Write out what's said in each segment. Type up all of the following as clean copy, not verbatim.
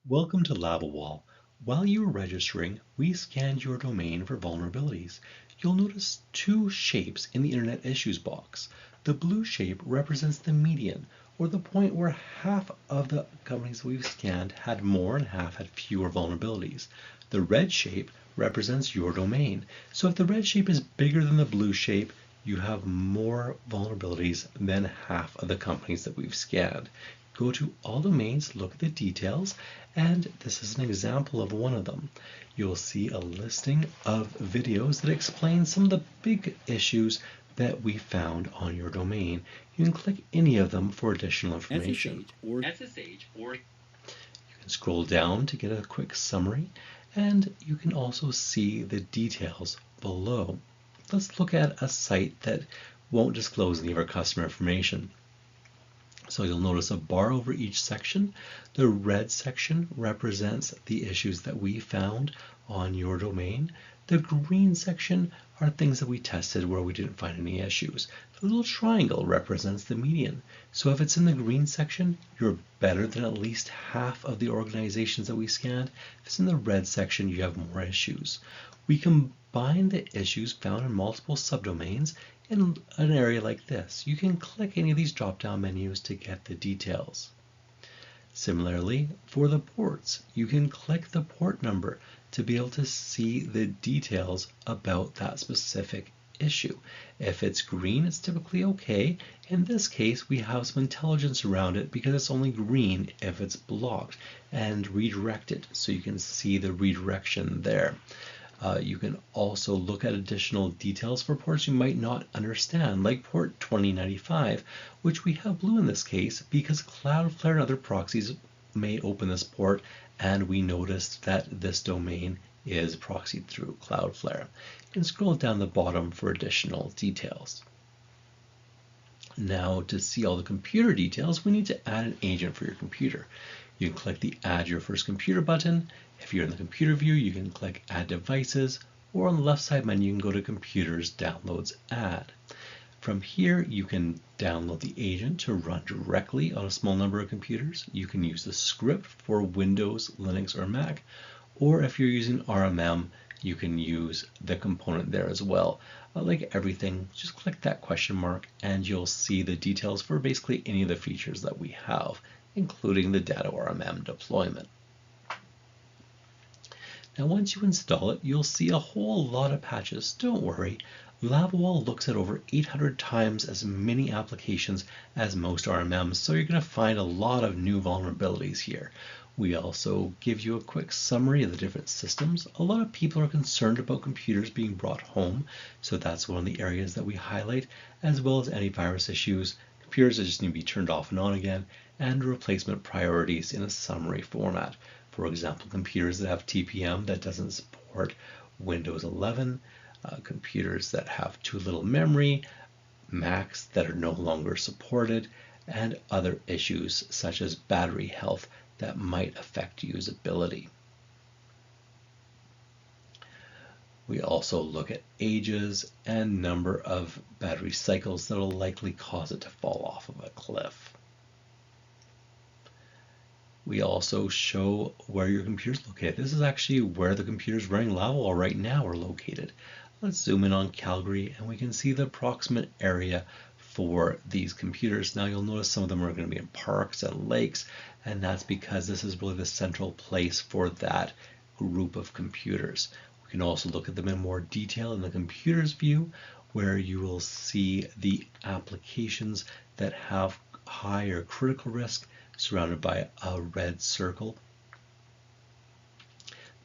Welcome to Lavawall. While you were registering, we scanned your domain for vulnerabilities. You'll notice two shapes in the Internet Issues box. The blue shape represents the median, or the point where half of the companies we've scanned had more and half had fewer vulnerabilities. The red shape represents your domain. So if the red shape is bigger than the blue shape, you have more vulnerabilities than half of the companies that we've scanned. Go to all domains, look at the details, and this is an example of one of them. You'll see a listing of videos that explain some of the big issues that we found on your domain. You can click any of them for additional information. You can scroll down to get a quick summary, and you can also see the details below. Let's look at a site that won't disclose any of our customer information. So you'll notice a bar over each section. The red section represents the issues that we found on your domain. The green section are things that we tested where we didn't find any issues. The little triangle represents the median. So if it's in the green section, you're better than at least half of the organizations that we scanned. If it's in the red section, you have more issues. We combine the issues found in multiple subdomains in an area like this. You can click any of these drop-down menus to get the details. Similarly, for the ports, you can click the port number to be able to see the details about that specific issue. If it's green, it's typically okay. In this case, we have some intelligence around it because it's only green if it's blocked and redirected, so you can see the redirection there. You can also look at additional details for ports you might not understand, like port 2095, which we have blue in this case because Cloudflare and other proxies may open this port, and we noticed that this domain is proxied through Cloudflare. You can scroll down the bottom for additional details. Now, to see all the computer details, we need to add an agent for your computer. You can click the Add Your First Computer button. If you're in the computer view, you can click Add Devices, or on the left side menu, you can go to Computers, Downloads, Add. From here, you can download the agent to run directly on a small number of computers. You can use the script for Windows, Linux, or Mac, or if you're using RMM, you can use the component there as well. Like everything, just click that question mark and you'll see the details for basically any of the features that we have, including the data RMM deployment. Now once you install it, you'll see a whole lot of patches. Don't worry, Lavawall looks at over 800 times as many applications as most RMMs, so you're going to find a lot of new vulnerabilities here. We also give you a quick summary of the different systems. A lot of people are concerned about computers being brought home, so that's one of the areas that we highlight, as well as antivirus issues, computers that just need to be turned off and on again, and replacement priorities in a summary format. For example, computers that have TPM that doesn't support Windows 11, computers that have too little memory, Macs that are no longer supported, and other issues such as battery health that might affect usability. We also look at ages and number of battery cycles that will likely cause it to fall off of a cliff. We also show where your computer is located. This is actually where the computers running Lavawall right now are located. Let's zoom in on Calgary and we can see the approximate area for these computers. Now you'll notice some of them are going to be in parks and lakes, and that's because this is really the central place for that group of computers. We can also look at them in more detail in the computers view, where you will see the applications that have higher critical risk surrounded by a red circle.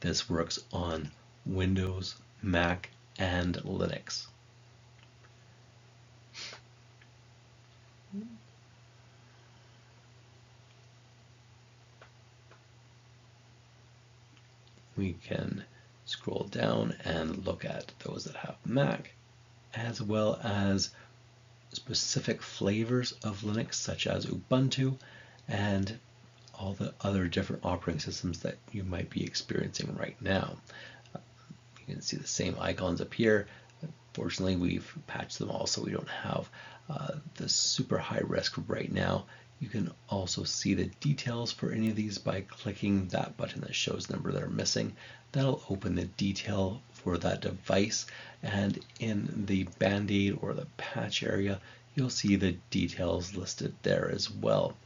This works on Windows, Mac, and Linux. We can scroll down and look at those that have Mac, as well as specific flavors of Linux, such as Ubuntu, and all the other different operating systems that you might be experiencing right now. You can see the same icons appear. Fortunately, we've patched them all so we don't have the super high risk right now. You can also see the details for any of these by clicking that button that shows the number that are missing. That'll open the detail for that device, and in the Band-Aid or the patch area, you'll see the details listed there as well.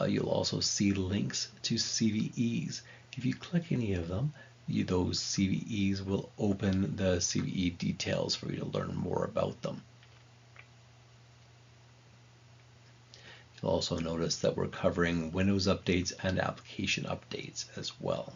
You'll also see links to CVEs. If you click any of them, those CVEs will open the CVE details for you to learn more about them. You'll also notice that we're covering Windows updates and application updates as well.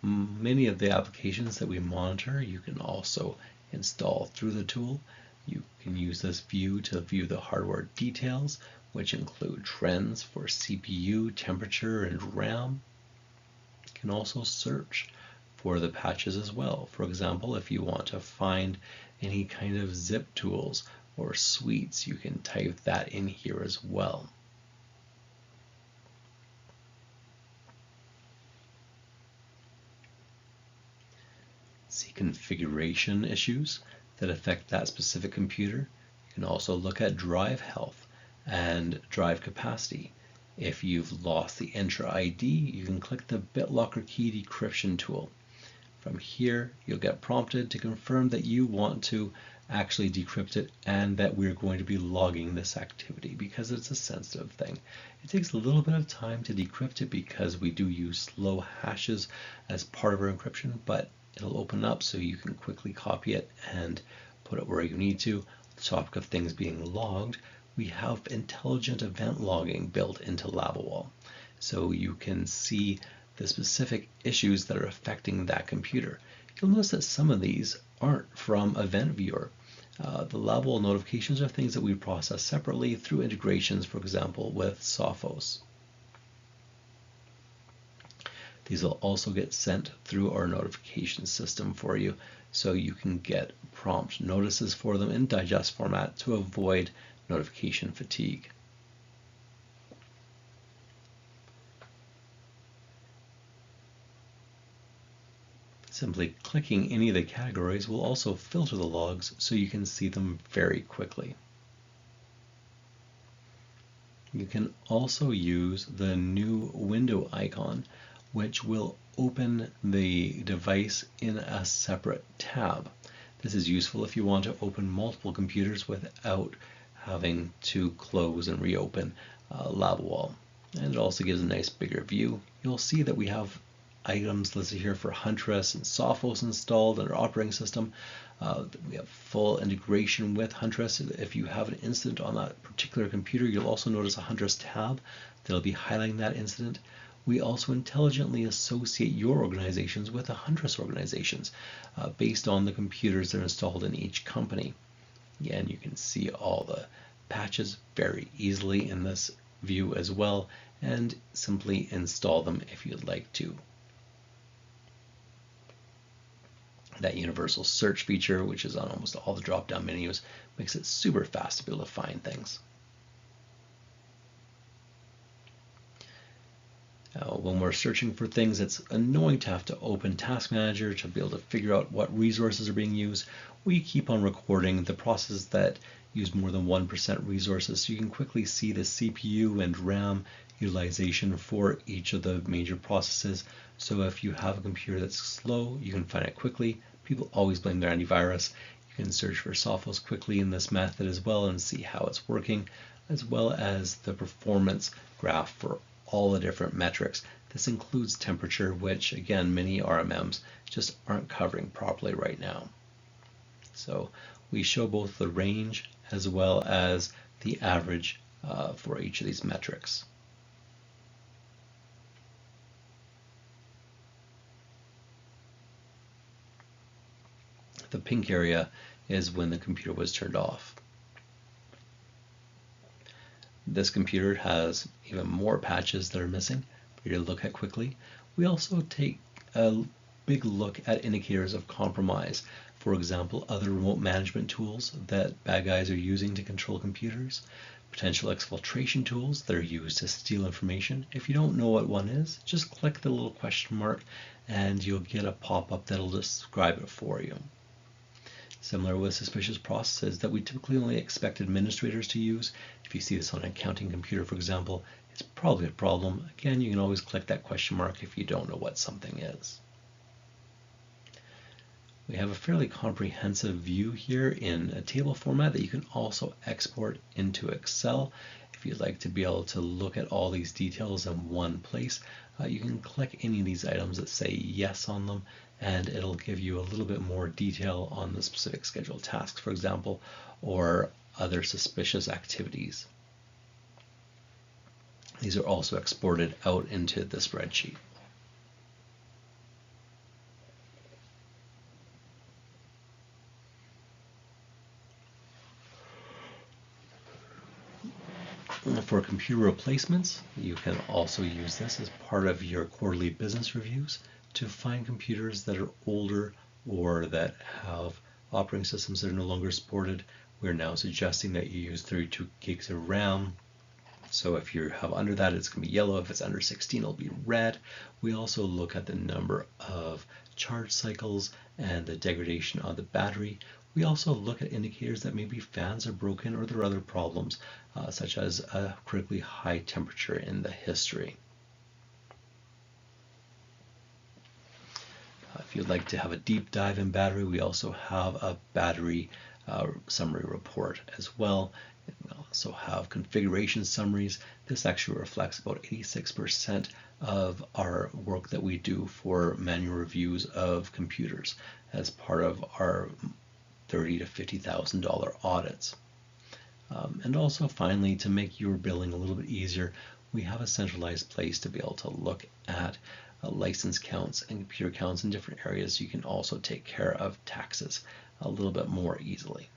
Many of the applications that we monitor you can also install through the tool. You can use this view to view the hardware details, which include trends for CPU, temperature, and RAM. You can also search for the patches as well. For example, if you want to find any kind of zip tools or suites, you can type that in here as well. See configuration issues that affect that specific computer. You can also look at drive health and drive capacity. If you've lost the Entra ID, you can click the BitLocker key decryption tool. From here, you'll get prompted to confirm that you want to actually decrypt it and that we're going to be logging this activity because it's a sensitive thing. It takes a little bit of time to decrypt it because we do use slow hashes as part of our encryption, but it'll open up so you can quickly copy it and put it where you need to. The topic of things being logged, we have intelligent event logging built into Lavawall. So you can see the specific issues that are affecting that computer. You'll notice that some of these aren't from Event Viewer. The Lavawall notifications are things that we process separately through integrations, for example, with Sophos. These will also get sent through our notification system for you, so you can get prompt notices for them in digest format to avoid notification fatigue. Simply clicking any of the categories will also filter the logs so you can see them very quickly. You can also use the new window icon, which will open the device in a separate tab. This is useful if you want to open multiple computers without having to close and reopen Lavawall. And it also gives a nice bigger view. You'll see that we have items listed here for Huntress and Sophos installed in our operating system. We have full integration with Huntress. If you have an incident on that particular computer, you'll also notice a Huntress tab that'll be highlighting that incident. We also intelligently associate your organizations with the Huntress organizations based on the computers that are installed in each company. Again, you can see all the patches very easily in this view as well, and simply install them if you'd like to. That universal search feature, which is on almost all the drop-down menus, makes it super fast to be able to find things. When we're searching for things, it's annoying to have to open Task Manager to be able to figure out what resources are being used. We keep on recording the processes that use more than 1% resources, so you can quickly see the CPU and RAM utilization for each of the major processes. So if you have a computer that's slow, you can find it quickly. People always blame their antivirus. You can search for Sophos quickly in this method as well and see how it's working, as well as the performance graph for all the different metrics. This includes temperature, which again, many RMMs just aren't covering properly right now. So we show both the range as well as the average for each of these metrics. The pink area is when the computer was turned off. This computer has even more patches that are missing for you to look at quickly. We also take a big look at indicators of compromise. For example, other remote management tools that bad guys are using to control computers. potential exfiltration tools that are used to steal information. If you don't know what one is, just click the little question mark and you'll get a pop-up that'll describe it for you. Similar with suspicious processes that we typically only expect administrators to use. If you see this on an accounting computer, for example, it's probably a problem. Again, you can always click that question mark if you don't know what something is. We have a fairly comprehensive view here in a table format that you can also export into Excel. If you'd like to be able to look at all these details in one place, you can click any of these items that say yes on them, and it'll give you a little bit more detail on the specific scheduled tasks, for example, or other suspicious activities. These are also exported out into the spreadsheet. For computer replacements, you can also use this as part of your quarterly business reviews to find computers that are older or that have operating systems that are no longer supported. We're now suggesting that you use 32 gigs of RAM. So if you have under that, it's going to be yellow. If it's under 16, it'll be red. We also look at the number of charge cycles and the degradation of the battery. We also look at indicators that maybe fans are broken or there are other problems, such as a critically high temperature in the history. If you'd like to have a deep dive in battery, we also have a battery summary report as well. We also have configuration summaries. This actually reflects about 86% of our work that we do for manual reviews of computers as part of our $30,000 to $50,000 audits. And also finally, to make your billing a little bit easier, we have a centralized place to be able to look at license counts and computer counts in different areas. You can also take care of taxes a little bit more easily.